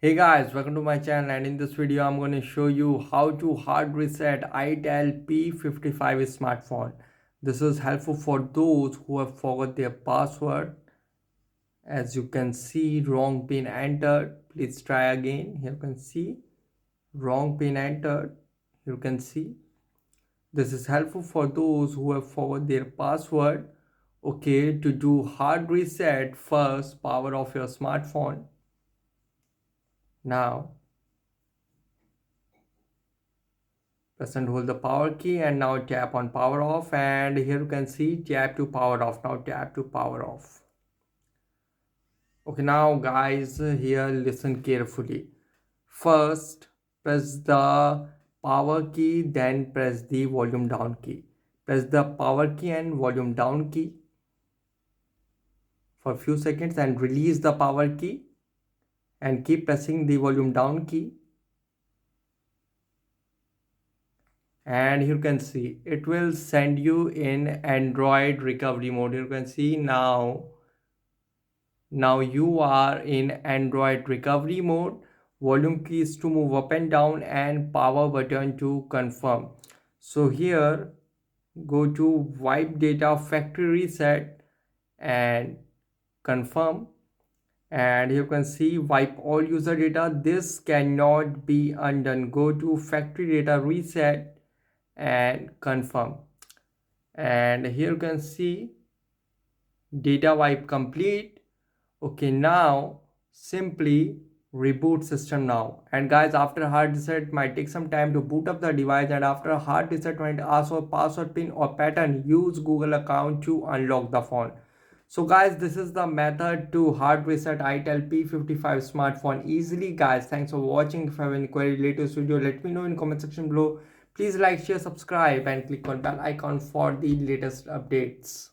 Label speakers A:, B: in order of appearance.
A: Hey guys, welcome to my channel, and in this video I'm going to show you how to hard reset itel P55 smartphone. This is helpful for those who have forgot their password. As you can see, wrong pin entered. Please try again. Here you can see wrong pin entered. You can see this is helpful for those who have forgot their password. Okay, to do hard reset, first power off your smartphone. Now press and hold the power key, and now tap on power off, and here you can see tap to power off. Now tap to power off. Okay, now guys, here listen carefully. First press the power key, then press the volume down key. Press the power key and volume down key for a few seconds and release the power key and keep pressing the volume down key. And you can see it will send you in Android recovery mode. You can see now you are in Android recovery mode. Volume keys to move up and down, and power button to confirm. So here go to wipe data factory reset and confirm, and you can see wipe all user data. This cannot be undone. Go to factory data reset and confirm, and here you can see data wipe complete. Okay, now simply reboot system now. And guys, after hard reset might take some time to boot up the device, and after hard reset when it asks for password, pin or pattern, use Google account to unlock the phone. So guys, this is the method to hard reset itel P55 smartphone easily. Guys, thanks for watching. If you have any query related to this video, let me know in comment section below. Please like, share, subscribe and click on bell icon for the latest updates.